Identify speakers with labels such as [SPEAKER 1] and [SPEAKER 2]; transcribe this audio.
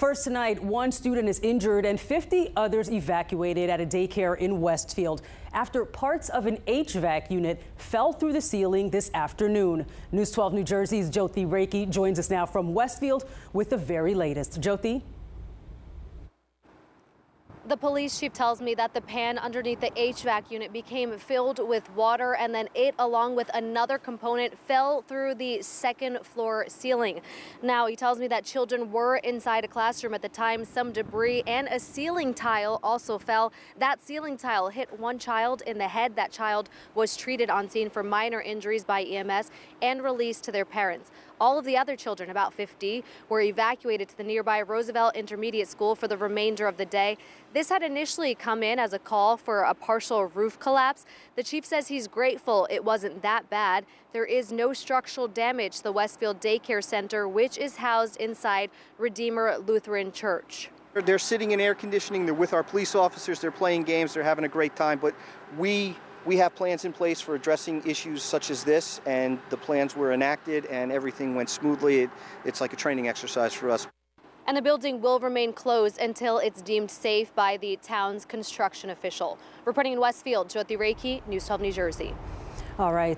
[SPEAKER 1] First tonight, one student is injured and 50 others evacuated at a daycare in Westfield after parts of an HVAC unit fell through the ceiling this afternoon. News 12 New Jersey's Jyoti Reiki joins us now from Westfield with the very latest. Jyoti?
[SPEAKER 2] The police chief tells me that the pan underneath the HVAC unit became filled with water, and then it, along with another component, fell through the second floor ceiling. Now, he tells me that children were inside a classroom at the time. Some debris and a ceiling tile also fell. That ceiling tile hit one child in the head. That child was treated on scene for minor injuries by EMS and released to their parents. All of the other children, about 50, were evacuated to the nearby Roosevelt Intermediate School for the remainder of the day. This had initially come in as a call for a partial roof collapse. The chief says he's grateful it wasn't that bad. There is no structural damage to the Westfield Day Care Center, which is housed inside Redeemer Lutheran Church.
[SPEAKER 3] They're sitting in air conditioning, they're with our police officers, they're playing games, they're having a great time, but we have plans in place for addressing issues such as this, and the plans were enacted and everything went smoothly. It's like a training exercise for us.
[SPEAKER 2] And the building will remain closed until it's deemed safe by the town's construction official. Reporting in Westfield, Jyoti Reiki, News 12 New Jersey.
[SPEAKER 1] All right.